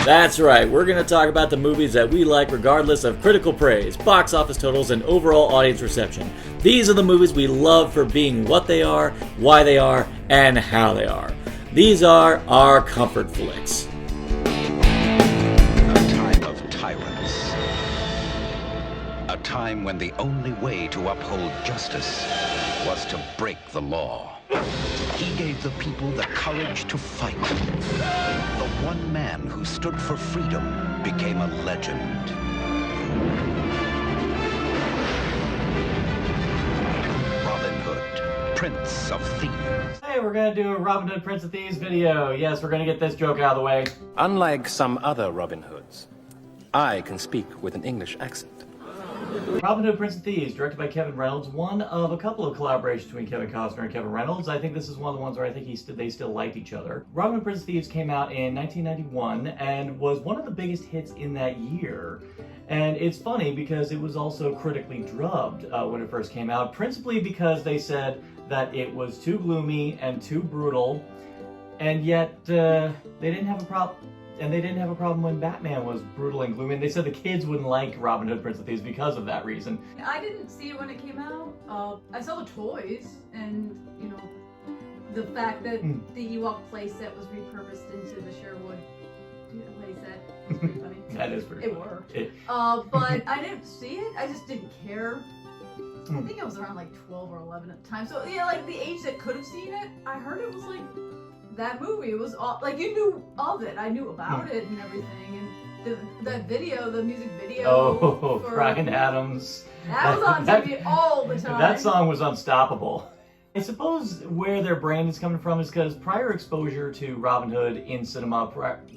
That's right, we're going to talk about the movies that we like regardless of critical praise, box office totals, and overall audience reception. These are the movies we love for being what they are, why they are, and how they are. These are our comfort flicks. A time of tyrants. A time when the only way to uphold justice was to break the law. He gave the people the courage to fight. The one man who stood for freedom became a legend. Robin Hood, Prince of Thieves. Hey, we're going to do a Robin Hood Prince of Thieves video. Yes, we're going to get this joke out of the way. Unlike some other Robin Hoods, I can speak with an English accent. Robin Hood Prince of Thieves, directed by Kevin Reynolds, one of a couple of collaborations between Kevin Costner and Kevin Reynolds. I think this is one of the ones where I think they still liked each other. Robin Hood Prince of Thieves came out in 1991 and was one of the biggest hits in that year. And it's funny because it was also critically drubbed when it first came out, principally because they said that it was too gloomy and too brutal, and yet they didn't have a problem. And they didn't have a problem when Batman was brutal and gloomy. And they said the kids wouldn't like Robin Hood Prince of Thieves because of that reason. I didn't see it when it came out. I saw the toys and, you know, the fact that the Ewok playset was repurposed into the Sherwood playset. It's pretty funny. That is pretty It funny. worked. But I didn't see it. I just didn't care. I think I was around like 12 or 11 at the time. So, yeah, like the age that could have seen it, I heard it was like... That movie, it was all, like, you knew of it. I knew about it and everything. And that video, the music video. Oh, Bryan Adams. That was on TV all the time. That song was unstoppable. I suppose where their brand is coming from is because prior exposure to Robin Hood in cinema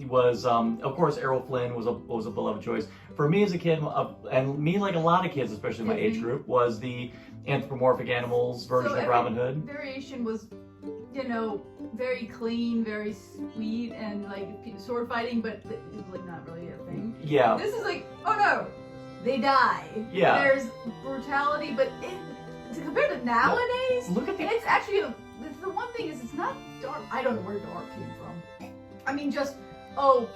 was, of course, Errol Flynn was a beloved choice. For me as a kid, and me like a lot of kids, especially in my age group, was the anthropomorphic animals version of Robin Hood. Variation was, you know, very clean, very sweet, and like sword fighting, but it's like not really a thing. Yeah. This is like, oh no, they die. Yeah. There's brutality, but compared to nowadays, look at it's actually the one thing is it's not dark. I don't know where dark came from. I mean, just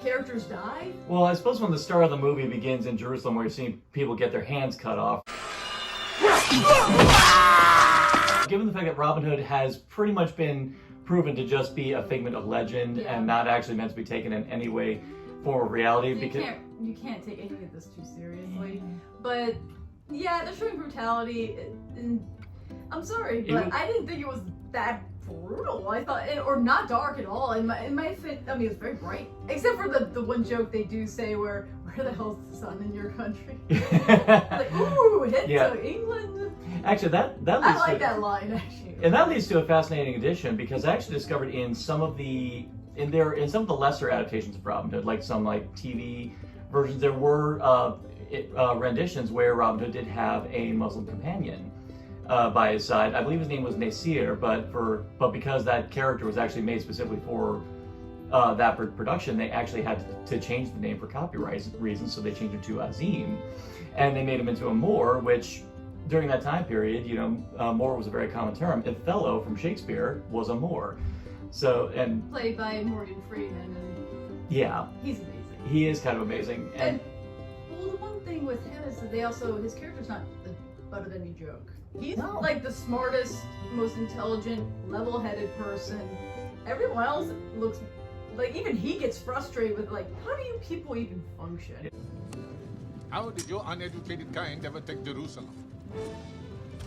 characters die. Well, I suppose when the start of the movie begins in Jerusalem, where you're seeing people get their hands cut off. Given the fact that Robin Hood has pretty much been proven to just be a figment of legend and not actually meant to be taken in any way, form of reality, You can't take any of this too seriously. But yeah, they're showing brutality, and I'm sorry, but I didn't think it was that brutal. I thought, or not dark at all. In my I mean, it's very bright, except for the one joke they do say where the hell's the sun in your country? Like, ooh, head to England. Actually, that leads I like that line actually. And that leads to a fascinating addition because I actually discovered in some of the lesser adaptations of Robin Hood, like some TV versions, there were renditions where Robin Hood did have a Muslim companion by his side. I believe his name was Nasir, but because that character was actually made specifically for that production, they actually had to change the name for copyright reasons, so they changed it to Azim, and they made him into a Moor, which during that time period, you know, Moor was a very common term. Othello from Shakespeare was a Moor, and played by Morgan Freeman, and yeah, he's amazing. He is kind of amazing, and well, the one thing with him is that his character's not the butt of any joke. He's like the smartest, most intelligent, level-headed person. Everyone else looks like, even he gets frustrated with like, how do you people even function? How did your uneducated kind ever take Jerusalem?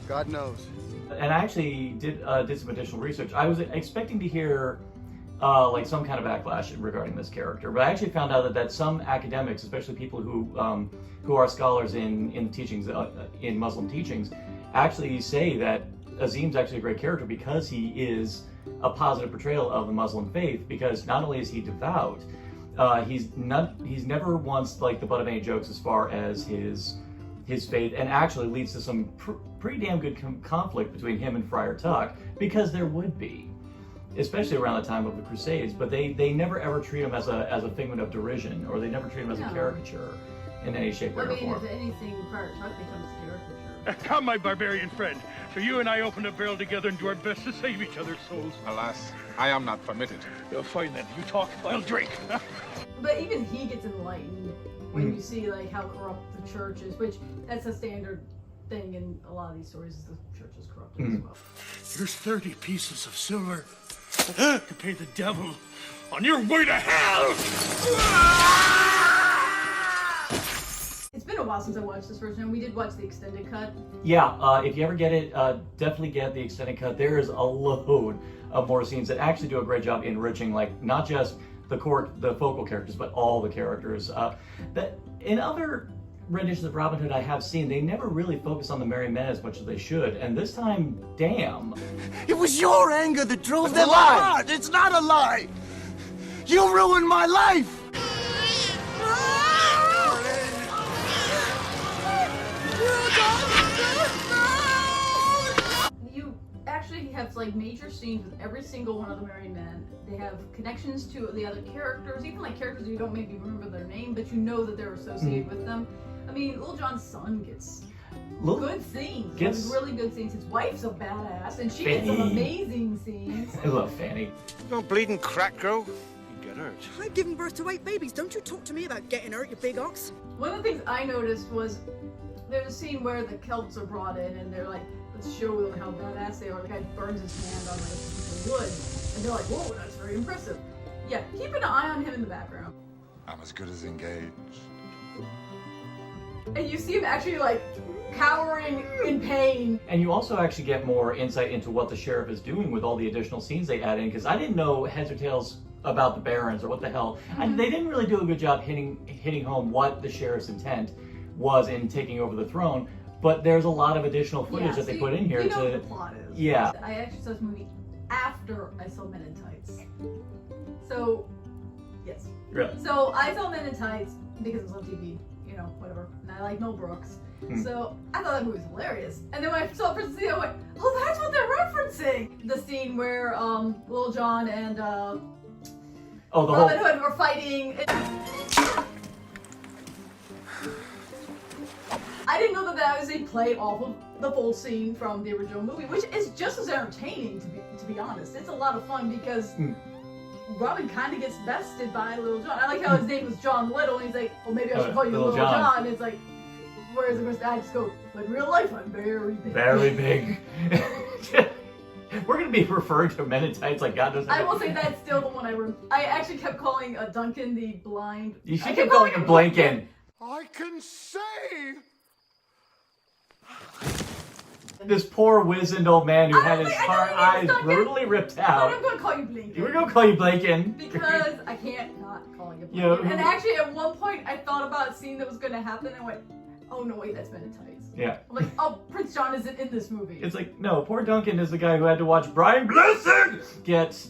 God knows. And I actually did some additional research. I was expecting to hear like some kind of backlash regarding this character, but I actually found out that some academics, especially people who are scholars in teachings in Muslim teachings, actually say that Azim's actually a great character because he is a positive portrayal of the Muslim faith. Because not only is he devout, he's never once like the butt of any jokes as far as his faith, and actually leads to some pretty damn good conflict between him and Friar Tuck, because there would be, especially around the time of the Crusades. But they never ever treat him as a figment of derision, or they never treat him as a caricature in any shape, way, or form. If anything, Friar Tuck becomes a caricature. Come, my barbarian friend. So you and I open a barrel together and do our best to save each other's souls. Alas, I am not permitted. Fine then. You talk, I'll drink. but even he gets enlightened when you see like how corrupt the church is, which that's a standard thing in a lot of these stories. Is the church is corrupted as well. Here's 30 pieces of silver to pay the devil on your way to hell! It's been a while since I watched this version, and we did watch the extended cut. Yeah, if you ever get it, definitely get the extended cut. There is a load of more scenes that actually do a great job enriching, like, not just the focal characters, but all the characters. That in other renditions of Robin Hood I have seen, they never really focus on the merry men as much as they should, and this time, damn. It was your anger that drove them on. It's not a lie. You ruined my life. You actually have like major scenes with every single one of the merry men. They have connections to the other characters, even like characters you don't maybe remember their name, but you know that they're associated with them. I mean, Little John's son gets good scenes. Gets really good scenes. His wife's a badass, and she gets some amazing scenes. I love Fanny. Don't bleeding crack grow. You get hurt. I've given birth to 8 babies. Don't you talk to me about getting hurt, you big ox. One of the things I noticed was there's a scene where the Celts are brought in, and they're like, let's show them how badass they are. The guy burns his hand on like a piece of wood, and they're like, whoa, that's very impressive. Yeah, keep an eye on him in the background. I'm as good as engaged. And you see him actually like cowering in pain. And you also actually get more insight into what the sheriff is doing with all the additional scenes they add in, because I didn't know heads or tails about the barons or what the hell. And they didn't really do a good job hitting home what the sheriff's intent was in taking over the throne. But there's a lot of additional footage that they put in here you know what the plot is. Yeah. I actually saw this movie after I saw Men in Tights. So, yes. Really? So I saw Men in Tights because it was on TV, you know, whatever. And I like Mel Brooks. So I thought that movie was hilarious. And then when I saw Princess Leia, I went, oh, that's what they're referencing! The scene where Little John and Robin Hood were fighting. I didn't know that was a play off of the full scene from the original movie, which is just as entertaining, to be honest. It's a lot of fun because Robin kind of gets bested by Little John. I like how his name was John Little, and he's like, well, maybe I should call you Little John. It's like, whereas the rest I just go, but in real life, I'm very big. Very big. We're going to be referring to Men in Tights like God knows. I will say that's still the one I actually kept calling Duncan the blind. You should keep calling him Blinken. I can say. This poor wizened old man who had his eyes brutally ripped out. But I'm going to call you Blinken. We're going to call you Blinken. Because I can't not call you Blinken. And actually, at one point, I thought about a scene that was going to happen and went, oh no, wait, that's Men in Tights. Yeah. I'm like, oh, Prince John isn't in this movie. It's like, no, poor Duncan is the guy who had to watch Brian Blessed get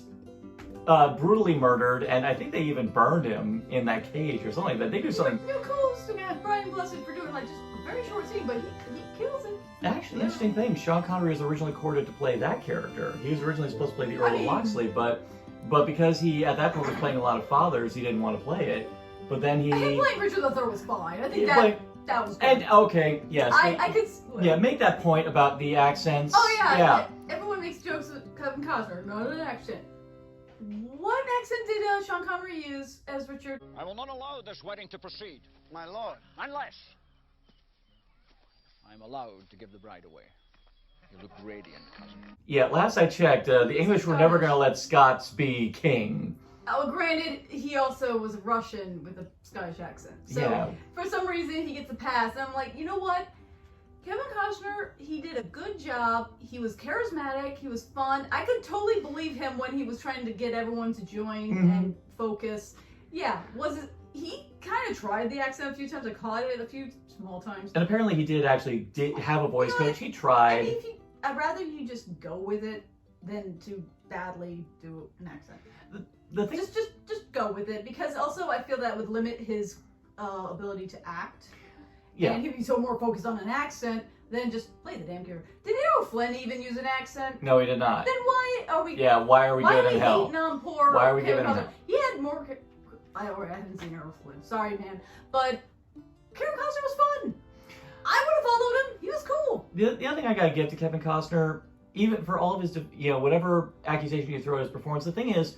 brutally murdered, and I think they even burned him in that cage or something like that. They do something. You know, kudos to Brian Blessed for doing like just a very short scene, but he kills it. Actually, interesting thing, Sean Connery was originally courted to play that character. He was originally supposed to play the Earl of Locksley, but because he, at that point, was playing a lot of fathers, he didn't want to play it. But then he... I think playing Richard III was fine. I think that was good. And, okay, yes. I could... Yeah, make that point about the accents. Oh, yeah. Everyone makes jokes with Kevin Costner, not an accent. What accent did Sean Connery use as Richard? I will not allow this wedding to proceed. My lord. Unless I'm allowed to give the bride away. You look radiant, cousin. Yeah, last I checked, the English were never going to let Scots be king. Oh, granted, he also was Russian with a Scottish accent. So, for some reason, he gets a pass. And I'm like, you know what? Kevin Costner, he did a good job. He was charismatic. He was fun. I could totally believe him when he was trying to get everyone to join and focus. Yeah, he kind of tried the accent a few times. I caught it a few small times. And apparently he did have a voice coach. He tried. I mean, I'd rather you just go with it than to badly do an accent. The thing, just go with it, because also I feel that would limit his ability to act. Yeah. And he'd be so more focused on an accent than just play the damn character. Did Errol Flynn even use an accent? No, he did not. Then why are we? Yeah, why are we giving him hell? Why are we giving him hell? He had more. I haven't seen Errol Flynn. Sorry, man. But Kevin Costner was fun. I would have followed him. He was cool. The other thing I gotta give to Kevin Costner, even for all of his, whatever accusation you throw at his performance, the thing is,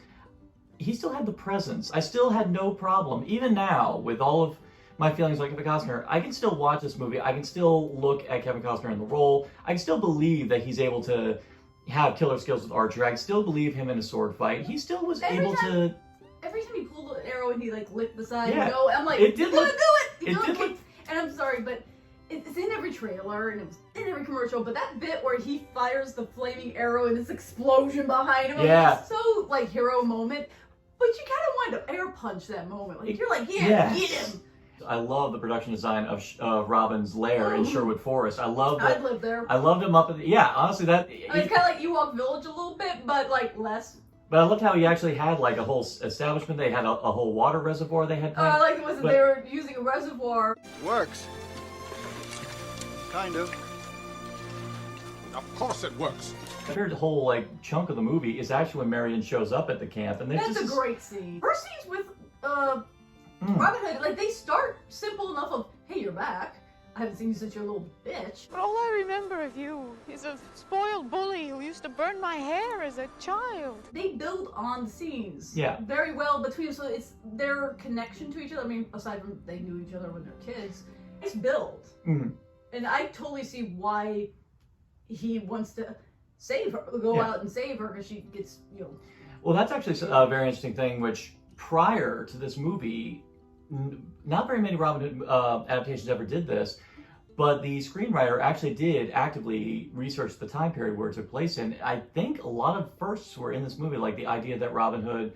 he still had the presence. I still had no problem, even now, with all of my feelings like Kevin Costner, I can still watch this movie. I can still look at Kevin Costner in the role. I can still believe that he's able to have killer skills with archery. I can still believe him in a sword fight. He still was able to... Every time he pulled an arrow and he like licked the side, Yeah. I'm like, It did he's gonna look- do it! He's it gonna did kick. look- And I'm sorry, but it's in every trailer and it was in every commercial, but that bit where he fires the flaming arrow and this explosion behind him, Yeah. it's so like hero moment, but you kind of want to air punch that moment. Like you're like, yeah, Yes. get him! I love the production design of Robin's lair in Sherwood Forest. I love I'd that. live there. I loved him up at the, yeah, honestly, that... I mean, it's kind of like Ewok Village a little bit, but like less. But I loved how he actually had like a whole establishment. They had a whole water reservoir they had. I like it was that But- they were using a reservoir. Works. Kind of. Of course it works. My favorite whole like chunk of the movie is actually when Marion shows up at the camp, and That's a great scene. Her scenes with Robin Hood, like they start simple enough of, hey, you're back. I haven't seen you since you're a little bitch. But all I remember of you is a spoiled bully who used to burn my hair as a child. They build on scenes very well between them, so it's their connection to each other. I mean, aside from they knew each other when they're kids, it's built. Mm-hmm. And I totally see why he wants to save her, go out and save her, because she gets, Well, that's actually a very interesting thing, which prior to this movie, not very many Robin Hood adaptations ever did this, but the screenwriter actually did actively research the time period where it took place in. I think a lot of firsts were in this movie, like the idea that Robin Hood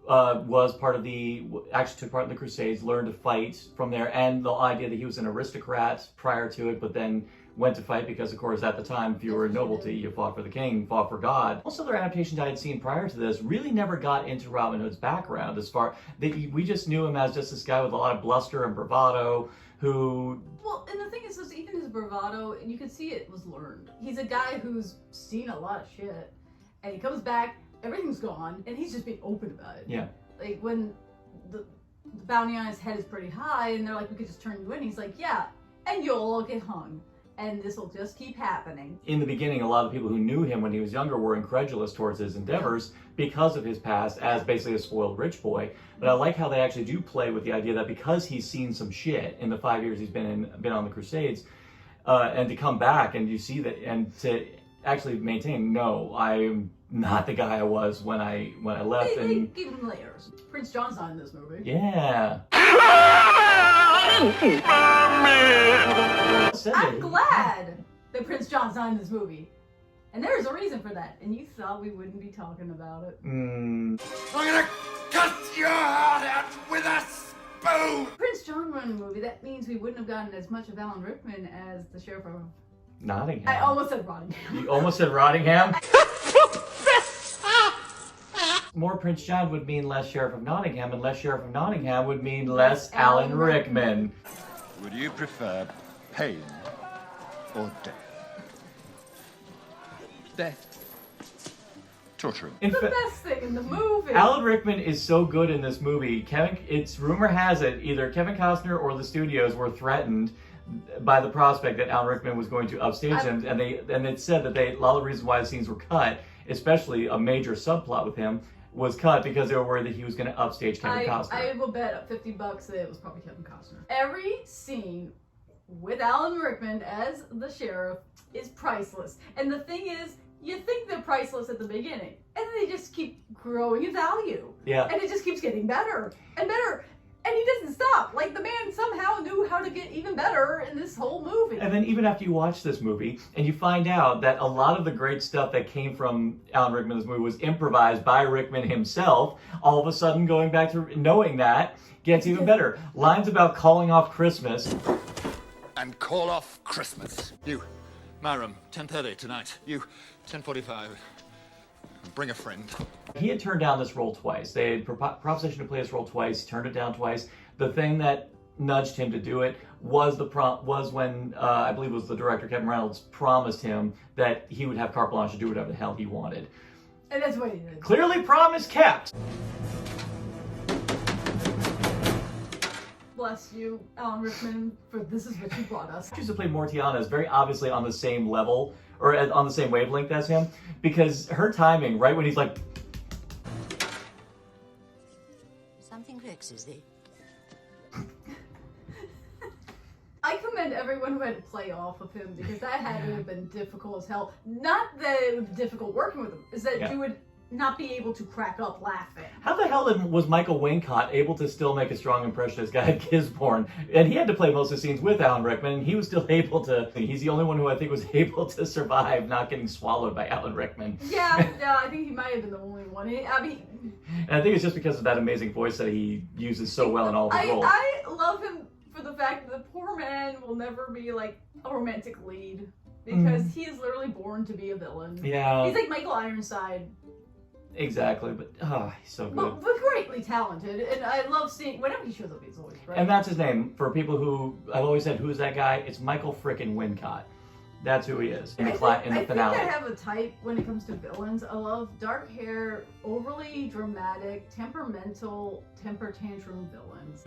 actually took part in the Crusades, learned to fight from there, and the idea that he was an aristocrat prior to it, but then went to fight because, of course, at the time, if you were a nobility, you fought for the king, fought for God. Most other adaptations I had seen prior to this really never got into Robin Hood's background. We just knew him as just this guy with a lot of bluster and bravado who... Well, and the thing is, even his bravado, and you can see it was learned. He's a guy who's seen a lot of shit, and he comes back, everything's gone, and he's just being open about it. Yeah. Like, when the bounty on his head is pretty high, and they're like, we could just turn you in, he's like, yeah, and you'll all get hung. And this will just keep happening. In the beginning, a lot of people who knew him when he was younger were incredulous towards his endeavors because of his past as basically a spoiled rich boy. But I like how they actually do play with the idea that because he's seen some shit in the 5 years he's been on the Crusades, and to come back and you see that, and to actually maintain, no, I'm not the guy I was when I left. They give him layers. Prince John's not in this movie. Yeah. I'm glad that Prince John's not in this movie. And there's a reason for that. And you thought we wouldn't be talking about it. I'm gonna cut your heart out with a spoon! Prince John were in the movie, that means we wouldn't have gotten as much of Alan Rickman as the sheriff of... Nottingham. I almost said Rottingham. You almost said Rottingham? More Prince John would mean less Sheriff of Nottingham, and less Sheriff of Nottingham would mean less Alan Rickman. Would you prefer pain or death? Death. Torturing. The best thing in the movie. Alan Rickman is so good in this movie. Rumor has it, either Kevin Costner or the studios were threatened by the prospect that Alan Rickman was going to upstage him, and it said that a lot of the reasons why the scenes were cut, especially a major subplot with him, was cut because they were worried that he was going to upstage Kevin Costner. I will bet $50 that it was probably Kevin Costner. Every scene with Alan Rickman as the sheriff is priceless. And the thing is, you think they're priceless at the beginning, and then they just keep growing in value. Yeah. And it just keeps getting better and better. And he doesn't stop. Like, the man somehow knew how to get even better in this whole movie. And then even after you watch this movie, and you find out that a lot of the great stuff that came from Alan Rickman's movie was improvised by Rickman himself, all of a sudden going back to knowing that gets even better. Lines about calling off Christmas. And call off Christmas. You, Myram, 10:30 tonight. You, 10:45. Bring a friend. He had turned down this role twice. They had propositioned to play this role twice. He turned it down twice. The thing that nudged him to do it was when I believe it was the director Kevin Reynolds promised him that he would have carte blanche to do whatever the hell he wanted. And that's what he did. Clearly, promise kept. Bless you, Alan Rickman, for this is what you brought us. Choose to play Mortiana is very obviously on the same level or on the same wavelength as him, because her timing, right when he's like, Something vexes thee. I commend everyone who had to play off of him because that had to have been difficult as hell. Not that it would be difficult working with him, is that you would not be able to crack up laughing. How the hell was Michael Wincott able to still make a strong impression as Guy Gisborne? And he had to play most of the scenes with Alan Rickman, and he was still able to. He's the only one who I think was able to survive not getting swallowed by Alan Rickman. Yeah, I think he might have been the only one. I mean, and I think it's just because of that amazing voice that he uses so well in all his roles. I love him for the fact that the poor man will never be like a romantic lead because he is literally born to be a villain. Yeah. He's like Michael Ironside. Exactly, but he's so good. But greatly talented, and I love seeing whenever he shows up, he's always great. And that's his name. For people who I've always said, who's that guy? It's Michael frickin' Wincott. That's who he is in the finale. I think I have a type when it comes to villains. I love dark hair, overly dramatic, temperamental, temper tantrum villains.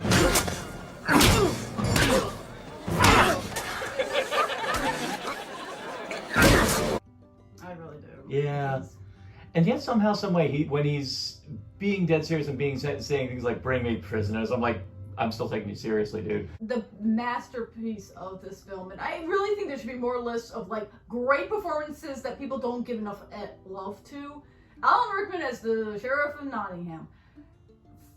I really do. Yeah. And yet somehow, some way, when he's being dead serious and saying things like "bring me prisoners," I'm like, I'm still taking you seriously, dude. The masterpiece of this film, and I really think there should be more lists of like great performances that people don't give enough love to. Alan Rickman as the Sheriff of Nottingham,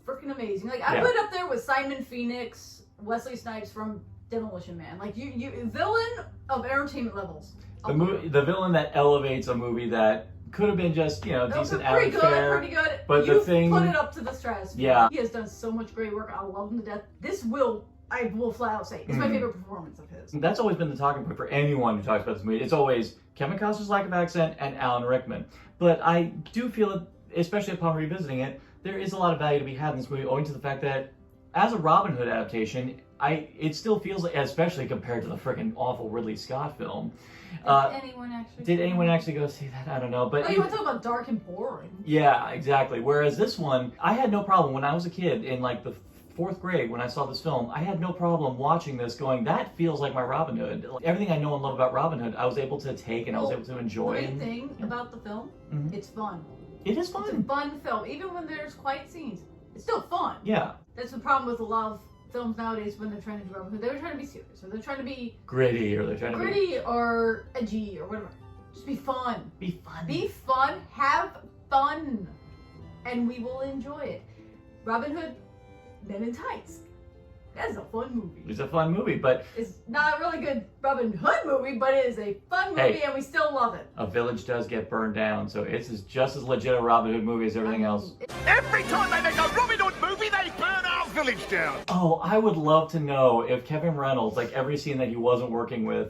freaking amazing. Like I put it up there with Simon Phoenix, Wesley Snipes from Demolition Man. Like you villain of entertainment levels. The villain that elevates a movie that could have been just, decent average fare. Pretty good. But You've the thing, put it up to the stratosphere. Yeah. He has done so much great work. I love him to death. I will flat out say, it's my favorite performance of his. That's always been the talking point for anyone who talks about this movie. It's always Kevin Costner's lack of accent and Alan Rickman. But I do feel that, especially upon revisiting it, there is a lot of value to be had in this movie, owing to the fact that as a Robin Hood adaptation, it still feels like, especially compared to the freaking awful Ridley Scott film. Did anyone actually go see that? I don't know. But you want to talk about dark and boring. Yeah, exactly. Whereas this one, I had no problem when I was a kid in like the 4th grade when I saw this film. I had no problem watching this going, that feels like my Robin Hood. Like, everything I know and love about Robin Hood, I was able to take and I was able to enjoy. The great thing about the film, it's fun. It is fun. It's a fun film. Even when there's quiet scenes, it's still fun. Yeah. That's the problem with a lot of films nowadays when they're trying to do Robin Hood. They're trying to be serious, or they're trying to be gritty, or they're trying to be or edgy, or whatever. Just be fun. Be fun. Be fun. Have fun, and we will enjoy it. Robin Hood, Men in Tights. That's a fun movie. It's a fun movie, but it's not a really good Robin Hood movie, but it is a fun movie, and we still love it. A village does get burned down, so it's just as legit a Robin Hood movie as everything else. Every time they make a Robin Hood movie, they burn our village down. Oh, I would love to know if Kevin Reynolds, like every scene that he wasn't working with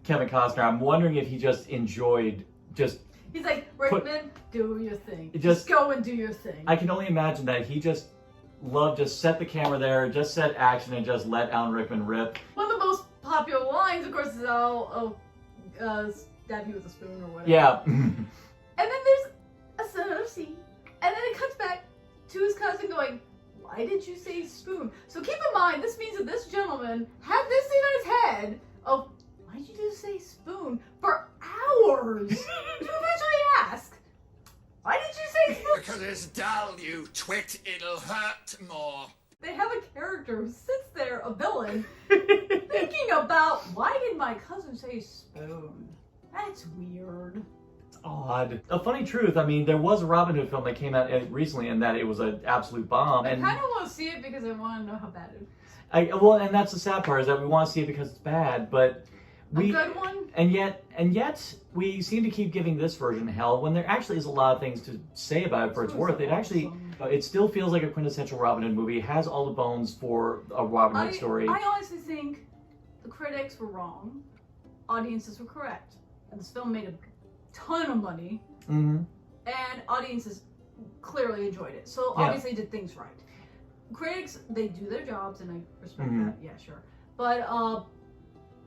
Kevin Costner, I'm wondering if he just enjoyed just... He's like, Rickman, do your thing. Just go and do your thing. I can only imagine that he just loved just set the camera there, just set action, and just let Alan Rickman rip. One of the most popular lines, of course, is stab you with a spoon or whatever. Yeah. And then there's another scene, and then it cuts back to his cousin going, why did you say spoon? So keep in mind, this means that this gentleman had this scene on his head of, why did you just say spoon? For hours. To eventually ask, why did you say spoon? Because it's dull, you twit. It'll hurt more. They have a character who sits there, a villain, thinking about, why did my cousin say spoon? That's weird. It's odd. A funny truth, I mean, there was a Robin Hood film that came out recently and that it was an absolute bomb. I kind of want to see it because I want to know how bad it is. Well, and that's the sad part, is that we want to see it because it's bad, but a good one? And yet we seem to keep giving this version hell when there actually is a lot of things to say about it for its worth. It actually, it still feels like a quintessential Robin Hood movie. It has all the bones for a Robin Hood story. I honestly think the critics were wrong. Audiences were correct. And this film made a ton of money. And audiences clearly enjoyed it. So obviously did things right. Critics, they do their jobs, and I respect that. Yeah, sure. But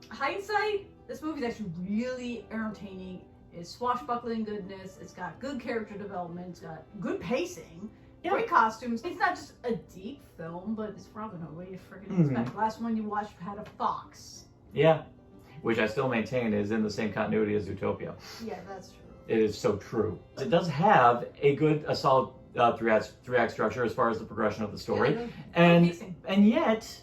hindsight, this movie is actually really entertaining. It's swashbuckling goodness. It's got good character development. It's got good pacing. Great costumes. It's not just a deep film, but it's Robin Hood. What do you freaking expect? The last one you watched had a fox. Yeah, which I still maintain is in the same continuity as Zootopia. Yeah, that's true. It is so true. It does have a solid three-act structure as far as the progression of the story. Yeah, and yet,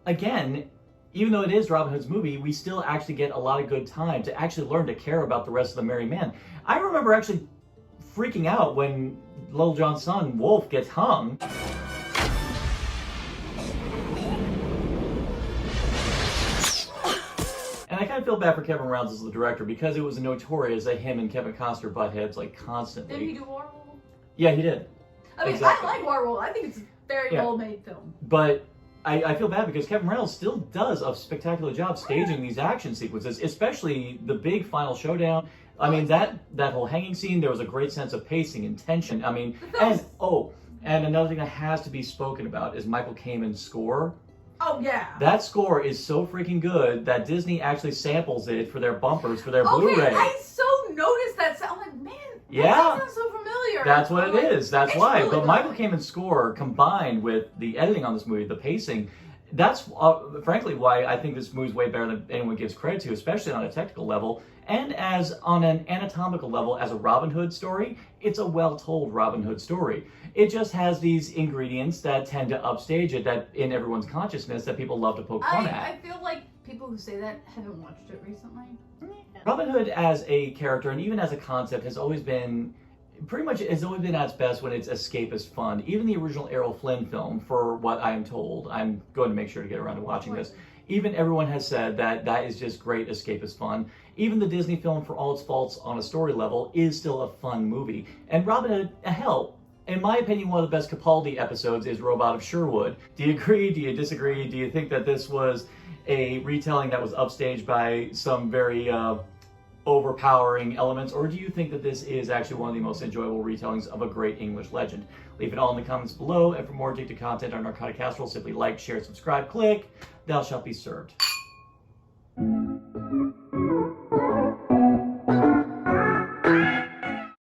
again, even though it is Robin Hood's movie, we still actually get a lot of good time to actually learn to care about the rest of the Merry Men. I remember actually freaking out when Little John's son, Wolf, gets hung. And I kind of feel bad for Kevin Rounds as the director because it was notorious that him and Kevin Costner butt heads like constantly. Did he do Waterworld? Yeah, he did. I mean, exactly. I like Waterworld. I think it's a very well-made film. But I feel bad because Kevin Reynolds still does a spectacular job staging these action sequences, especially the big final showdown. I mean, that whole hanging scene, there was a great sense of pacing and tension. I mean, and another thing that has to be spoken about is Michael Kamen's score. Oh, yeah. That score is so freaking good that Disney actually samples it for their bumpers, for their Blu-ray. I so noticed that. I'm like, man, yeah, that sounds so familiar. That's what it is. That's why. Really but Michael Kamen's score, combined with the editing on this movie, the pacing, that's frankly why I think this movie's way better than anyone gives credit to, especially on a technical level. And as on an anatomical level, as a Robin Hood story, it's a well-told Robin Hood story. It just has these ingredients that tend to upstage it, that in everyone's consciousness that people love to poke fun at. I feel like people who say that haven't watched it recently. Robin Hood as a character and even as a concept has always been at its best when it's escapist fun. Even the original Errol Flynn film, for what I am told, I'm going to make sure to get around to watching this, even everyone has said that that is just great escapist fun. Even the Disney film, for all its faults on a story level, is still a fun movie. And Robin Hood, hell, in my opinion, one of the best Capaldi episodes is Robot of Sherwood. Do you agree? Do you disagree? Do you think that this was a retelling that was upstaged by some very overpowering elements, or do you think that this is actually one of the most enjoyable retellings of a great English legend? Leave it all in the comments below, and for more addictive content on Narcotic Casserole, simply like, share, subscribe, click, thou shalt be served.